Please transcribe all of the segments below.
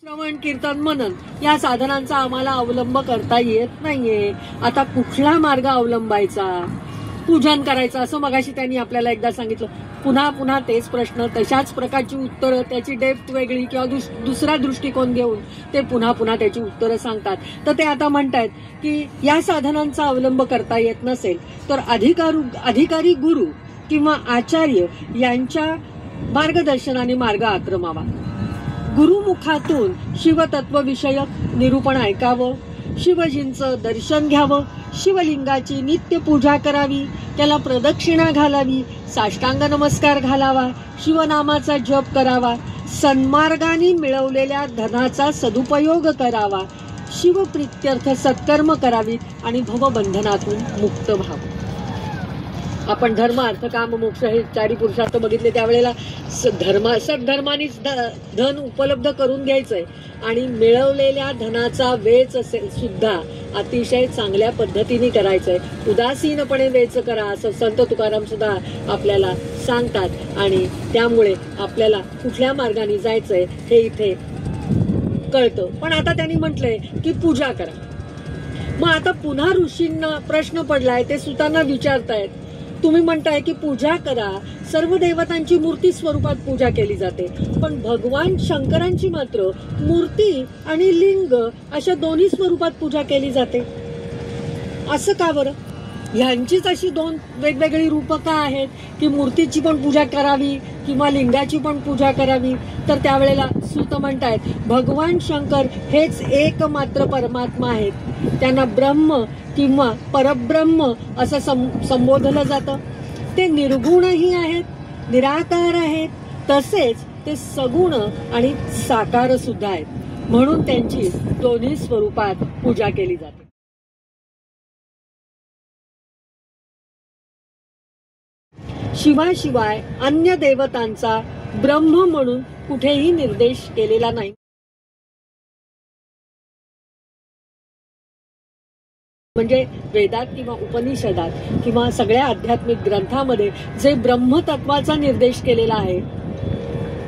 श्रवण कीर्तन मनन या साधनांचा आम्हाला अवलंब करता येत नाहीये. आता कुठला मार्ग अवलंबायचा, पूजन करायचं असं मगाशी त्यांनी आपल्याला एकदा सांगितलं. पुन्हा पुन्हा तेच प्रश्न, तशाच प्रकारची उत्तरं, त्याची डेप्थ वेगळी किंवा दुसरा दृष्टिकोन घेऊन ते पुन्हा पुन्हा त्याची उत्तरं सांगतात. तर ते आता म्हणतायत की या साधनांचा अवलंब करता येत नसेल तर अधिकारी गुरु किंवा आचार्य यांच्या मार्गदर्शनाने मार्ग आक्रमावा. गुरुमुखातून शिवतत्वविषयक निरूपण ऐकावं, शिवजींचं दर्शन घ्यावं, शिवलिंगाची नित्य पूजा करावी, त्याला प्रदक्षिणा घालावी, साष्टांग नमस्कार घालावा, शिवनामाचा जप करावा, सन्मार्गाने मिळवलेल्या धनाचा सदुपयोग करावा, शिवप्रीत्यर्थ सत्कर्म करावीत आणि भवबंधनातून मुक्त व्हावं. आपण धर्म अर्थ काम मोक्ष हे चारी पुरुषार्थ बघितले त्यावेळेला सद्धर्मानीच धन उपलब्ध करून घ्यायचंय आणि मिळवलेल्या धनाचा वेच असेल सुद्धा अतिशय चांगल्या पद्धतीने करायचंय. उदासीनपणे वेच करा असं संत तुकाराम सुद्धा आपल्याला सांगतात आणि त्यामुळे आपल्याला कुठल्या मार्गाने जायचंय हे इथे कळतं. पण आता त्यांनी म्हटलंय की पूजा करा. मग आता पुन्हा ऋषींना प्रश्न पडलाय, ते सुतांना विचारतायत. तुम्ही म्हणताय की पूजा करा, सर्व देवतांची मूर्ती स्वरूपात पूजा केली जाते, पण भगवान शंकरांची मात्र मूर्ती आणि लिंग अशा दोन्ही स्वरूपात पूजा केली जाते, असं का बरं? ह्यांचीच अशी दोन वेगवेगळी रूपं का आहेत की मूर्तीची पण पूजा करावी किंवा लिंगाची पण पूजा करावी? तर त्यावेळेला सूत म्हणतायत भगवान शंकर हेच एकमात्र परमात्मा आहेत. त्यांना ब्रह्म किंवा परब्रह्म असं संबोधलं जातं. ते निर्गुणही आहेत, निराकार आहेत, तसेच ते सगुण आणि साकार सुद्धा आहेत. म्हणून त्यांची दोन्ही स्वरूपात पूजा केली जाते. शिवाशिवाय अन्य देवतांचा ब्रह्म म्हणून कुठेही निर्देश केलेला नाही. म्हणजे वेदात किंवा उपनिषदात किंवा सगळ्या आध्यात्मिक ग्रंथामध्ये जे ब्रह्मतत्वाचा निर्देश केलेला आहे,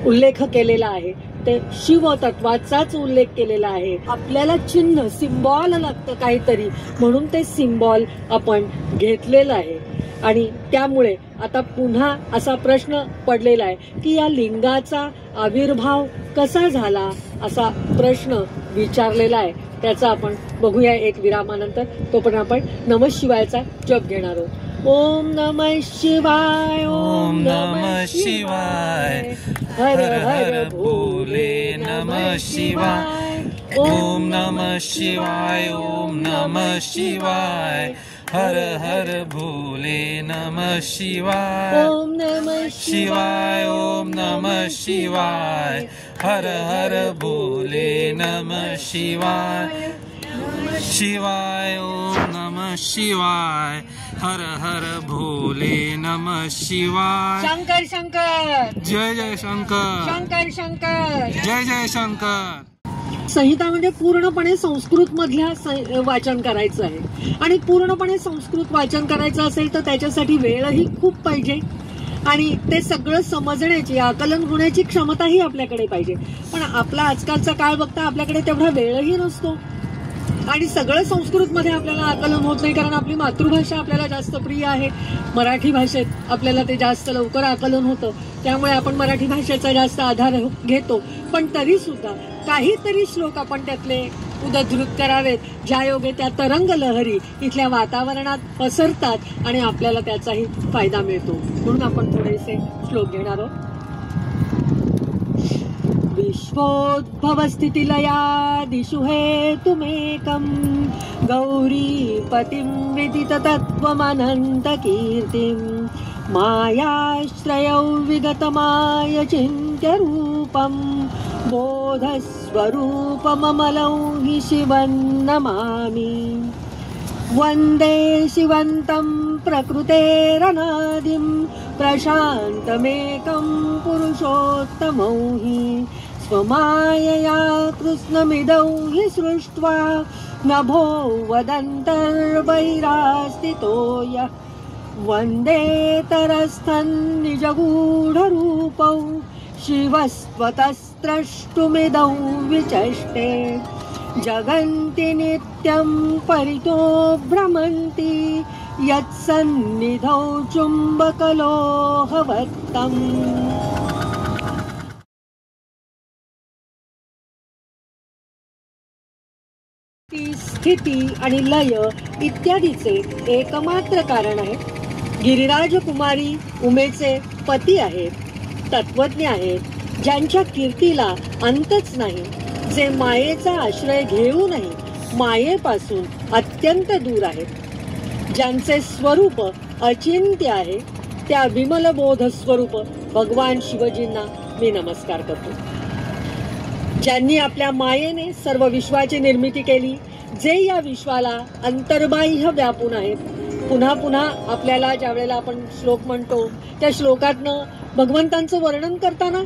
उल्लेख केलेला आहे, ते शिवतत्वाचाच उल्लेख केलेला आहे. आपल्याला चिन्ह सिम्बॉल लागतं काहीतरी, म्हणून ते सिम्बॉल आपण घेतलेलं आहे. आणि त्यामुळे आता पुन्हा असा प्रश्न पडलेला आहे की या लिंगाचा आविर्भाव कसा झाला, असा प्रश्न विचारलेला आहे. त्याचा आपण बघूया एक विरामानंतर. तो पण आपण नमः शिवायचा जप घेणार आहोत. ओम नमः शिवाय, ओम नमः शिवाय, हर हर भोले नमः शिवाय, ओम नमः शिवाय, ओम नमः शिवाय, हर हर भोले नमः शिवाय, ओम नमः शिवाय, ओम नमः शिवाय, हर हर भोले नमः शिवाय, शिवाय, ओम नमः शिवाय, हर हर भोले नमः शिवाय. शंकर शंकर, जय जय शंकर, शंकर शंकर, जय जय शंकर. संहिता म्हणजे पूर्णपणे संस्कृत मधल्या वाचन करायचं आहे आणि पूर्णपणे संस्कृत वाचन करायचं असेल तर त्याच्यासाठी वेळही खूप पाहिजे आणि ते सगळं समजण्याची, आकलन होण्याची क्षमताही आपल्याकडे पाहिजे. पण आपला आजकालचा काळ बघता आपल्याकडे तेवढा वेळही नसतो आणि सगळं संस्कृत मध्ये आपल्याला आकलन होत नाही, कारण आपली मातृभाषा आपल्याला जास्त प्रिय आहे. मराठी भाषेत आपल्याला ते जास्त लवकर आकलन होतं, त्यामुळे आपण मराठी भाषेचा जास्त आधार घेतो. पण तरी सुद्धा काहीतरी श्लोक आपण त्यातले उद्धृत करावेत, ज्यायोगे त्या तरंग लहरी इथल्या वातावरणात पसरतात आणि आपल्याला त्याचाही फायदा मिळतो. म्हणून आपण थोडेसे श्लोक घेणार आहोत. विश्वोद्भव स्थिती लयादिषु हेतुमेकं गौरीपतिं विदित तत्त्वमनंत कीर्तिं मायाश्रयौ विगतमाय चिन्त्य रूपं बोधस्वरूपममलौ हि शिवं नमामि. वन्दे शिवन्तं प्रकृतेरनादिं प्रशान्तमेकं पुरुषोत्तमौ हि स्वमायया कृष्णमिदौ हि सृष्ट्वा नभो वदन्तर्वैरास्तितो यः वन्दे तरस्थं निजगूढरूपौ शिवस्त्वतः स्रष्टुमिदं विचष्टे जगन्ति नित्यं परितो भ्रमन्ति यत्सन्निधौ चुम्बकलोहवत्तम्। स्थिती आणि लय इत्यादीचे एकमात्र कारण आहे। गिरिराज कुमारी उमेचे पती आहेत, तत्वज्ञ आहेत, ज्यांच्या कीर्तीला अंतच नाही, जे मायेचा आश्रय घेऊनही मायेपासून अत्यंत दूर आहेत, ज्यांचे स्वरूप अचिंत्य आहे, त्या विमलबोध स्वरूप भगवान शिवजींना मी नमस्कार करतो। ज्यांनी आपल्या मायेने सर्व विश्वाची निर्मिती केली, जे या विश्वाला अंतर्बाह्य व्यापून आहेत। पुन्हा पुन्हा आपल्याला ज्या वेळेला आपण श्लोक म्हणतो त्या श्लोकातनं भगवंतांचं वर्णन करताना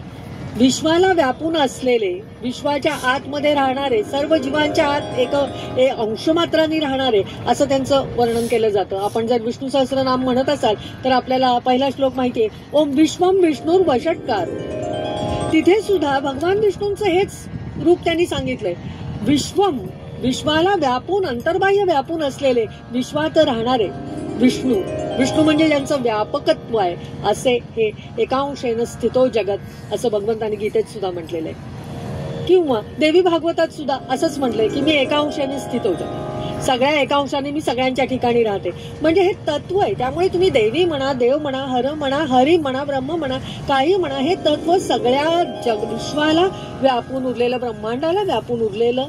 विश्वाला व्यापून असलेले, विश्वाच्या आतमध्ये राहणारे, सर्व जीवांच्या आत एक अंशमात्रांनी राहणारे असं त्यांचं वर्णन केलं जातं। आपण जर विष्णू सहस्रनाम म्हणत असाल तर आपल्याला पहिला श्लोक माहितीये, ओम विश्वम विष्णुर वषट्कार। तिथे सुद्धा भगवान विष्णूंचं हेच रूप त्यांनी सांगितलंय। विश्वम, विश्वाला व्यापून, अंतर्बाह्य व्यापून असलेले, विश्वात राहणारे विष्णू। विष्णू म्हणजे ज्यांचं व्यापकत्व आहे असे हे एकांशेन स्थितो जगत असं भगवंतांनी गीतेत सुद्धा म्हटलेलं आहे। किंवा देवी भागवतात सुद्धा असंच म्हटलंय की मी एकांशाने स्थितो जगत, सगळ्या एकांशाने मी सगळ्यांच्या ठिकाणी राहते। म्हणजे हे तत्व आहे। त्यामुळे तुम्ही देवी म्हणा, देव म्हणा, हर म्हणा, हरी म्हणा, ब्रह्म म्हणा, काही म्हणा, हे तत्व सगळ्या विश्वाला व्यापून उरलेलं, ब्रह्मांडाला व्यापून उरलेलं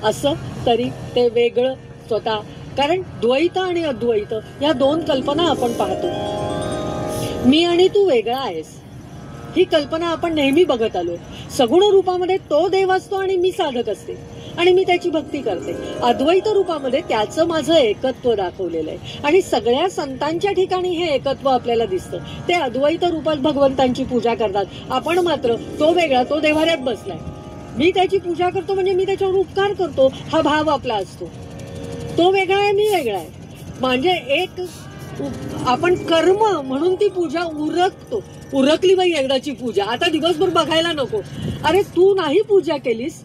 असं तरी ते वेगळं स्वतः। कारण द्वैत आणि अद्वैत या दोन कल्पना आपण पाहतो। मी आणि तू वेगळा आहेस ही कल्पना आपण नेहमी बघत आलो। सगुण रूपामध्ये तो देव असतो आणि मी साधक असते आणि मी त्याची भक्ती करते। अद्वैत रूपामध्ये त्याचं माझं एकत्व दाखवलेलं आहे आणि सगळ्या संतांच्या ठिकाणी हे एकत्व आपल्याला दिसतं। ते अद्वैत रूपात भगवंतांची पूजा करतात, आपण मात्र तो वेगळा, तो देव्हाऱ्यात बसलाय, मी त्याची पूजा करतो म्हणजे मी त्याच्यावर उपकार करतो हा भाव आपला असतो। तो वेगळा आहे, मी वेगळा आहे, म्हणजे एक आपण कर्म म्हणून ती पूजा उरकतो। उरकली बाई एकदाची पूजा, आता दिवसभर बघायला नको। अरे तू नाही पूजा केलीस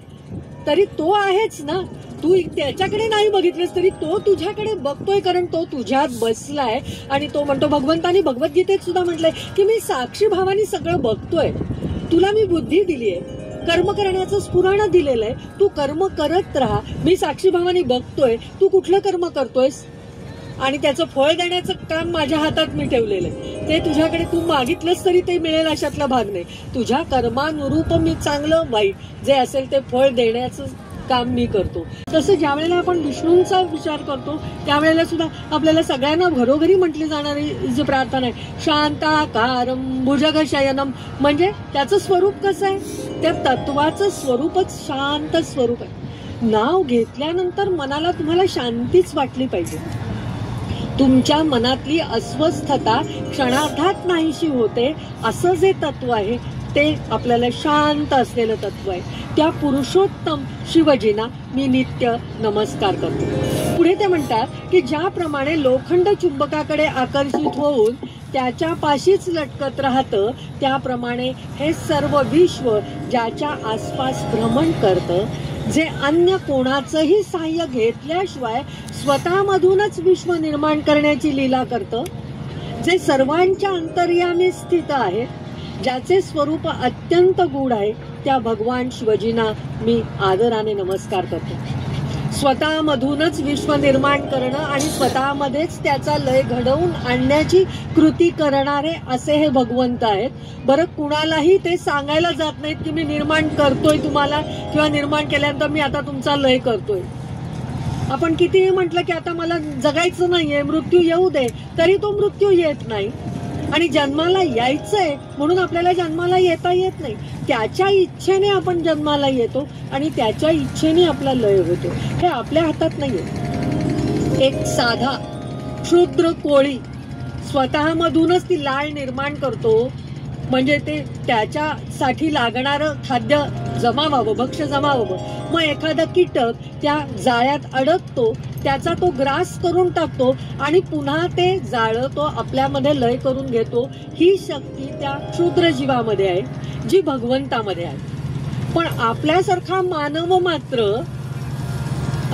तरी तो आहेच ना, तू त्याच्याकडे नाही बघितलीस तरी तो तुझ्याकडे बघतोय, कारण तो तुझ्यात बसलाय। आणि तो म्हणतो, भगवंतानी भगवद्गीतेत सुद्धा म्हटलंय की मी साक्षी भावाने सगळं बघतोय, तुला मी बुद्धी दिलीये, कर्म करण्याचं स्फुरण दिलेलं आहे, तू कर्म करत राहा, मी साक्षी भावाने बघतोय तू कुठलं कर्म करतोयस आणि त्याचं फळ देण्याचं काम माझ्या हातात मी ठेवलेलं आहे। ते तुझ्याकडे तू मागितलंस तरी ते मिळेल अशातला भाग नाही। तुझ्या कर्मानुरूप मी चांगलं वाईट जे असेल ते फळ देण्याचं काम मी करतो। तसं ज्या वेळेला आपण विष्णूंचा विचार करतो त्यावेळेला सुद्धा आपल्याला सगळ्यांना घरोघरी म्हटली जाणारी जी प्रार्थना आहे, शांताकारं भुजगशयनं, म्हणजे त्याचं स्वरूप कसं आहे, त्या तत्वाचं स्वरूपच शांत स्वरूप आहे। नाव घेतल्यानंतर मनाला तुम्हाला शांतीच वाटली पाहिजे। तुमच्या मनातली अस्वस्थता क्षणार्धात नाहीशी होते असं जे तत्व आहे ते आपल्याला शांत असलेलं तत्व आहे। त्या पुरुषोत्तम शिवजींना मी नित्य नमस्कार करतो। पुढे ते म्हणतात की ज्याप्रमाणे लोखंड चुंबकाकडे आकर्षित होऊन त्याच्या पाशीच लटकत राहतं, त्याप्रमाणे हे सर्व विश्व ज्याच्या आसपास भ्रमण करतं, जे अन्य कोणाचंही सहाय्य घेतल्याशिवाय स्वतःमधूनच विश्व निर्माण करण्याची लीला करतं, जे सर्वांच्या अंतर्यामी स्थित आहे, ज्याचे स्वरूप अत्यंत गूढ आहे, त्या भगवान शिवजींना मी आदराने नमस्कार करतो। स्वतःमधूनच विश्व निर्माण करणं आणि स्वतःमध्येच त्याचा लय घडवून आणण्याची कृती करणारे असे हे भगवंत आहेत। बरं, कुणालाही ते सांगायला जात नाहीत की मी निर्माण करतोय तुम्हाला, किंवा निर्माण केल्यानंतर मी आता तुमचा लय करतोय। आपण कितीही म्हटलं की आता मला जगायचं नाहीये, मृत्यू येऊ दे, तरी तो मृत्यू येत नाही। आणि जन्माला यायचंय म्हणून आपल्याला जन्माला येता येत नाही, त्याच्या इच्छेने आपण जन्माला येतो आणि त्याच्या इच्छेने आपला लय होतो, हे आपल्या हातात नाहीये। एक साधा क्षुद्र कोळी स्वतःमधूनच ती लाळ निर्माण करतो, म्हणजे ते त्याच्यासाठी लागणारं खाद्य जमा व्हावं, भक्ष्य जमा व्हावं। मग एखादा कीटक त्या जाळ्यात अडकतो, त्याचा तो ग्रास करून टाकतो आणि पुन्हा ते जाळं तो आपल्यामध्ये लय करून घेतो। ही शक्ती त्या क्षुद्र जीवामध्ये आहे जी भगवंतामध्ये आहे। पण आपल्यासारखा मानव मात्र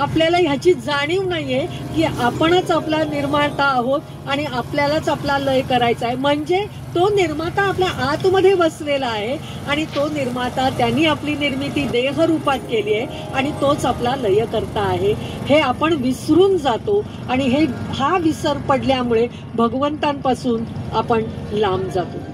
आपल्याला ह्याची जाणीव नाहीये की आपणच आपला निर्माता आहोत आणि आपल्यालाच आपला लय करायचा आहे. म्हणजे तो निर्माता आपल्या आतमध्ये बसलेला आहे आणि तो निर्माता त्यांनी आपली निर्मिती देहरूपात केली आहे आणि तोच आपला लय करता आहे हे आपण विसरून जातो. आणि हा विसर पडल्यामुळे भगवंतांपासून आपण लांब जातो.